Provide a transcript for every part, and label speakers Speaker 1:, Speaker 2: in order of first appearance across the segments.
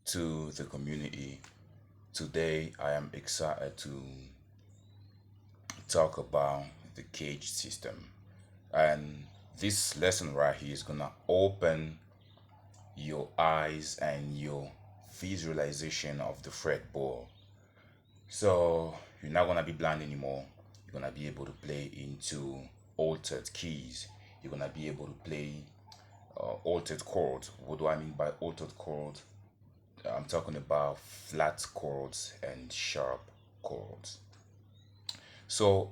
Speaker 1: to the community. Today I am excited to talk about the cage system. And this lesson right here is gonna open your eyes and your visualization of the fretboard. So you're not gonna be blind anymore. You're gonna be able to play into altered keys. You're gonna be able to play altered chords. What do I mean by altered chords? I'm talking about flat chords and sharp chords. So,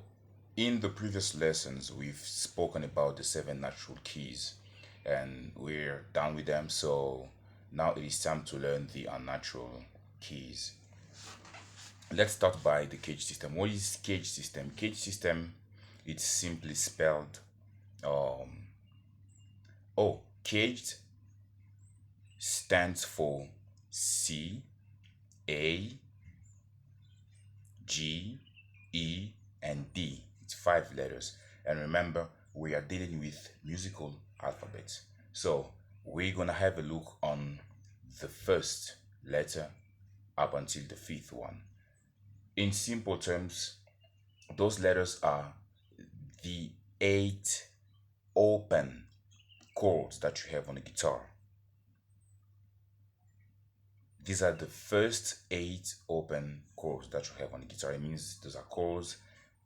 Speaker 1: in the previous lessons, we've spoken about the seven natural keys and we're done with them. So, now it is time to learn the unnatural keys. Let's start by the cage system. What is cage system? Cage system, it's simply spelled um, caged stands for C, A, G, E, and D. It's five letters. And remember, we are dealing with musical alphabets. So we're gonna have a look on the first letter up until the fifth one. In simple terms, those letters are the eight open chords that you have on a guitar. These are the first eight open chords that you have on the guitar. It means those are chords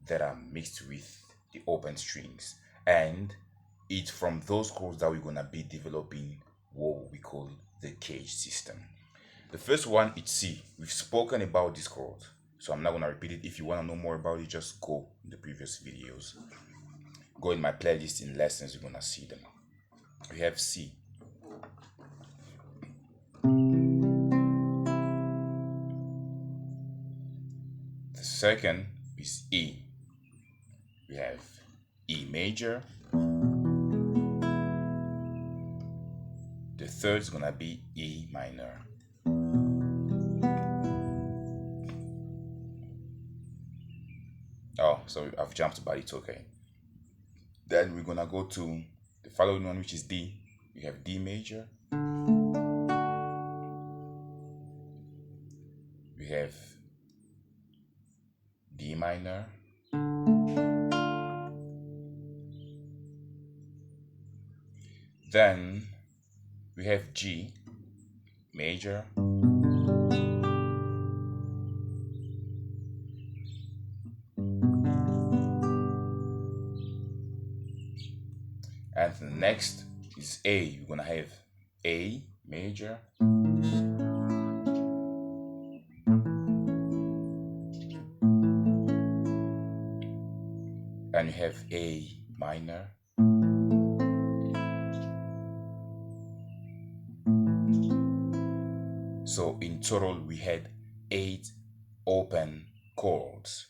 Speaker 1: that are mixed with the open strings. And it's from those chords that we're gonna be developing what we call the cage system. The first one is C. We've spoken about this chord, so I'm not gonna repeat it. If you wanna know more about it, just go in the previous videos. Go in my playlist in lessons, you're gonna see them. We have C. The second is E. We have E major. The third is gonna be E minor. Oh, sorry, I've jumped, but it's okay. Then we're gonna go to the following one, which is D. We have D major. We have D minor. Then we have G major. And the next is A. We're gonna have A major. And you have A minor. So in total, we had eight open chords.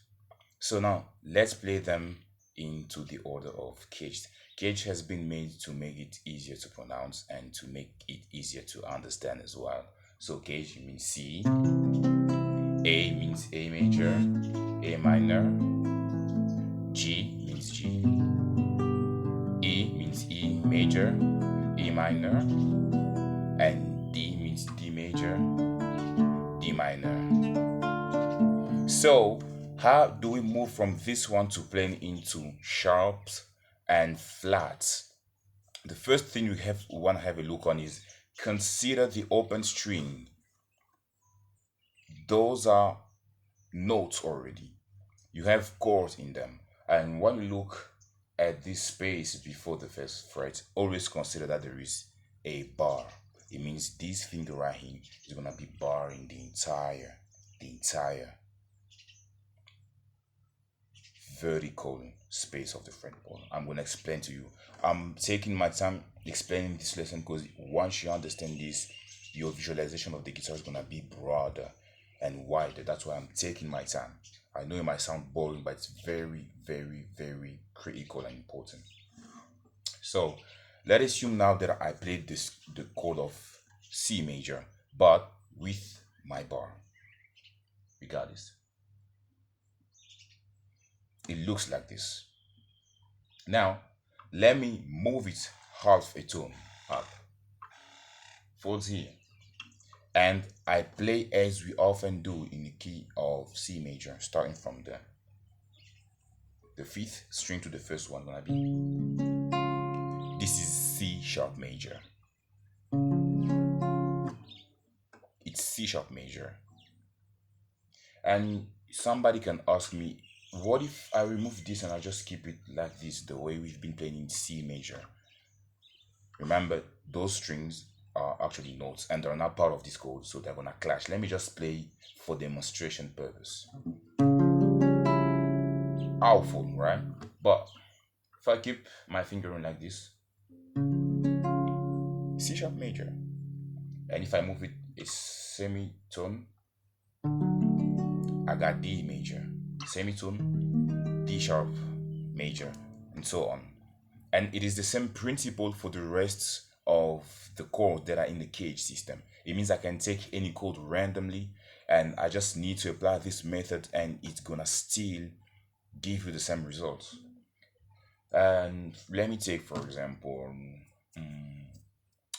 Speaker 1: So now let's play them into the order of caged. Cage has been made to make it easier to pronounce and to make it easier to understand as well. So cage means C, A means A major, A minor, G means G, E means E major, E minor, and D means D major, D minor. So how do we move from this one to playing into sharps and flats? The first thing we want to have a look on is consider the open string. Those are notes already. You have chords in them. And when you look at this space before the first fret, always consider that there is a bar. It means this finger right here is gonna be barring the entire vertical space of the fretboard. I'm going to explain to you. I'm taking my time explaining this lesson because once you understand this, your visualization of the guitar is going to be broader and wider. That's why I'm taking my time. I know it might sound boring, but it's very, very, very critical and important. So let's assume now that I played the chord of C major, but with my bar. We got this. It looks like this. Now, let me move it half a tone up. Folds here. And I play as we often do in the key of C major, starting from the fifth string to the first one gonna be. This is C sharp major. It's C sharp major. And somebody can ask me, what if I remove this and I just keep it like this, the way we've been playing in C major? Remember, those strings are actually notes and they're not part of this code, so they're gonna clash. Let me just play for demonstration purpose. Awful, right? But if I keep my finger in like this, C sharp major, and if I move it a semitone, I got D major, semitone, D sharp major, and so on. And it is the same principle for the rest of the chords that are in the cage system. It means I can take any chord randomly and I just need to apply this method and it's gonna still give you the same results. And let me take, for example,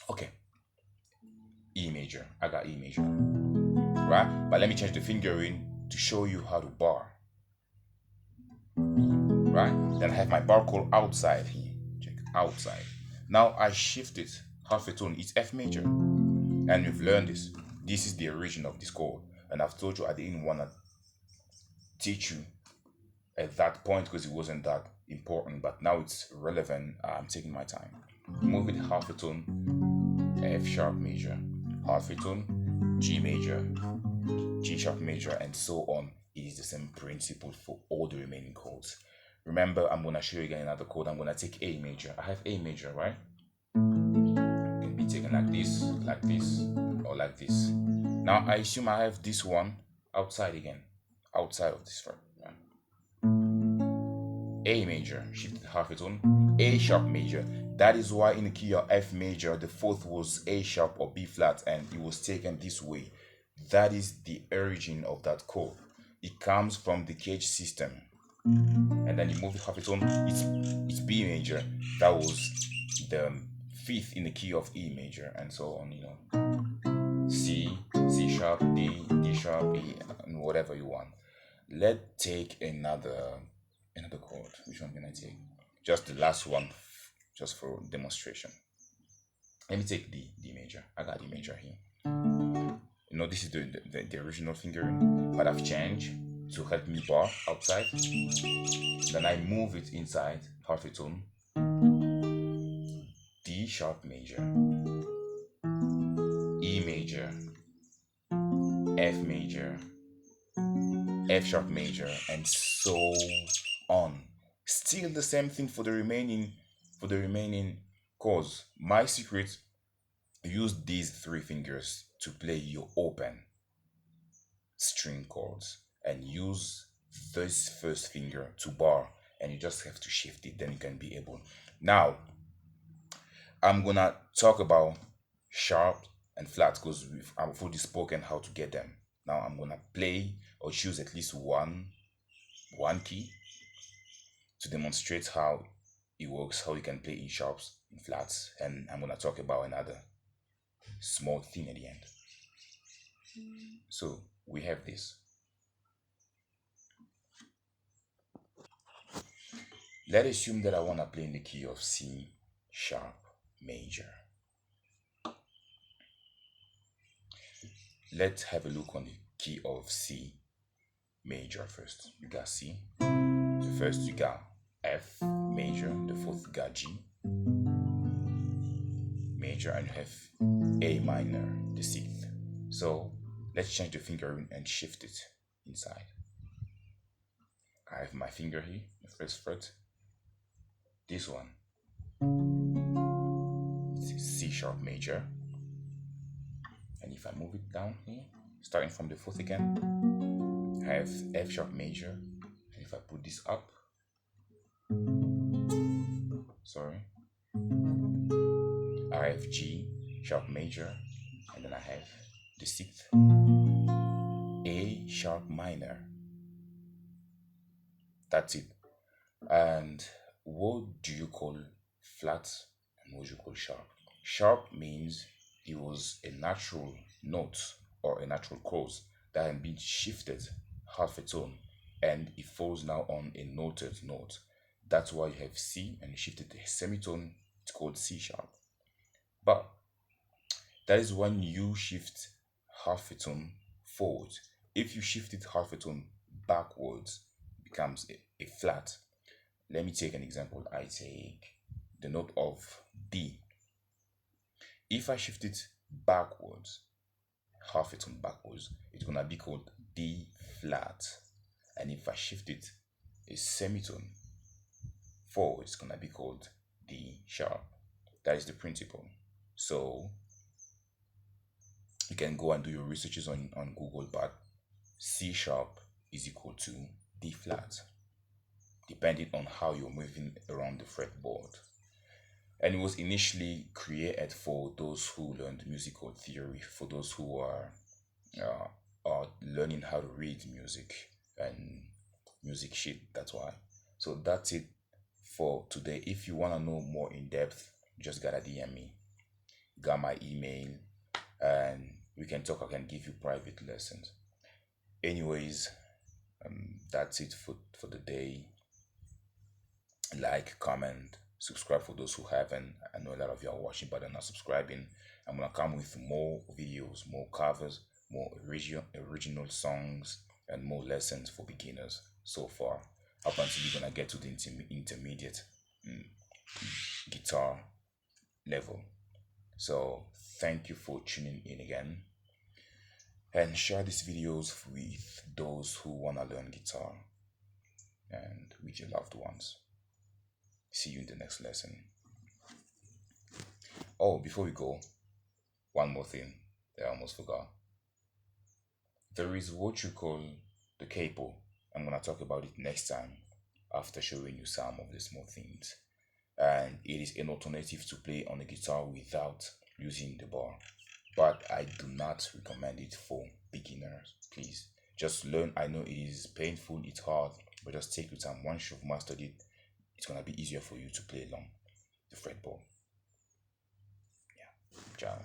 Speaker 1: okay, E major. I got E major, right? But let me change the fingering to show you how to bar, right? Then I have my bar chord outside here. Check outside. Now I shift it half a tone. It's F major, and we've learned this. This is the origin of this chord, and I've told you I didn't wanna teach you at that point because it wasn't that important. But now it's relevant. I'm taking my time. Move it half a tone, F sharp major, half a tone, G major, G sharp major, and so on. It is the same principle for all the remaining chords. Remember, I'm gonna show you again another chord. I'm gonna take A major. I have A major, right? It can be taken like this, or like this. Now I assume I have this one outside again, outside of this fret. Right? A major, shifted half a tone, A sharp major. That is why in the key of F major, the fourth was A sharp or B flat, and it was taken this way. That is the origin of that chord. It comes from the cage system. And then you move it half a tone, it's B major. That was the fifth in the key of E major, and so on, C, C sharp, D, D sharp, E, and whatever you want. Let's take another chord. Which one can I take? Just the last one, just for demonstration. Let me take D major. I got D major here. This is the original fingering, but I've changed to help me bar outside. Then I move it inside, half a tone. D sharp major, E major, F major, F sharp major, and so on. Still the same thing for the remaining chords. My secret: use these three fingers to play your open string chords, and use this first finger to bar, and you just have to shift it. Then you can be able. Now, I'm gonna talk about sharp and flat because I've already spoken how to get them. Now I'm gonna play or choose at least one key to demonstrate how it works, how you can play in sharps and flats, and I'm gonna talk about another small thing at the end. So we have this. Let's assume that I wanna play in the key of C sharp major. Let's have a look on the key of C major first. You got C. The first you got F major. The fourth you got G major, and you have A minor, the sixth. So let's change the fingering and shift it inside. I have my finger here, the first fret. This one, it's C sharp major. And if I move it down here, starting from the fourth again, I have F sharp major. And if I put this up, I have G sharp major, and then I have the sixth, A sharp minor. That's it. And what do you call flat and what do you call sharp? Sharp means it was a natural note or a natural chord that had been shifted half a tone, and it falls now on a noted note. That's why you have C and you shifted a semitone, it's called C sharp. But that is when you shift half a tone forward. If you shift it half a tone backwards, it becomes a flat. Let me take an example. I take the note of D. If I shift it backwards, half a tone backwards, it's gonna be called D flat. And if I shift it a semitone forward, it's gonna be called D sharp. That is the principle. So you can go and do your researches on Google, but C sharp is equal to D flat, depending on how you're moving around the fretboard. And it was initially created for those who learned musical theory, for those who are learning how to read music and music sheet. That's why. So that's it for today. If you want to know more in depth, just gotta DM me, got my email, and we can talk. I can give you private lessons. Anyways, that's it for the day. Like, comment, subscribe for those who haven't. I know a lot of you are watching but are not subscribing. I'm gonna come with more videos, more covers, more original songs, and more lessons for beginners. So far, up until you're gonna get to the intermediate guitar level. So thank you for tuning in again, and share these videos with those who wanna learn guitar and with your loved ones. See you in the next lesson. Oh, before we go, one more thing that I almost forgot. There is what you call the capo. I'm gonna talk about it next time after showing you some of the small things. And it is an alternative to play on the guitar without using the bar. But I do not recommend it for beginners. Please just learn. I know it is painful, it's hard, but just take your time. Once you've mastered it, it's gonna be easier for you to play along the fretboard. Yeah, ciao.